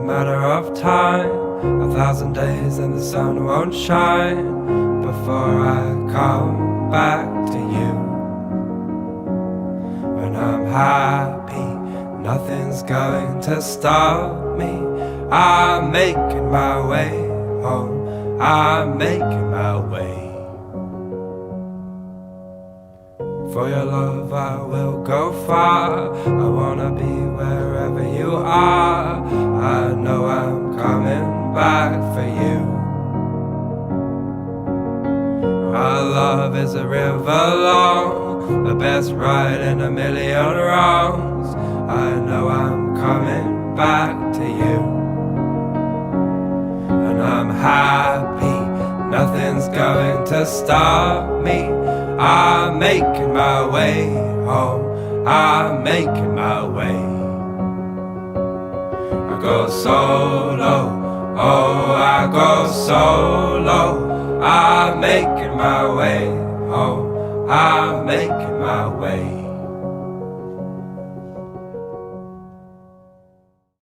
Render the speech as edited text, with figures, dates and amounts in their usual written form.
matter of time, 1,000 days and the sun won't shine before I come back to you. When I'm happy, nothing's going to stop me. I'm making my way home, I'm making my way. For your love I will go far, I wanna be wherever you are. I know I'm coming back for you. Our love is a river long, the best ride in a million wrongs. I know I'm coming back to you. And I'm happy, nothing's going to stop me. I'm making my way home, I'm making my way. I go solo, oh I go solo. I'm making my way home, I'm making my way.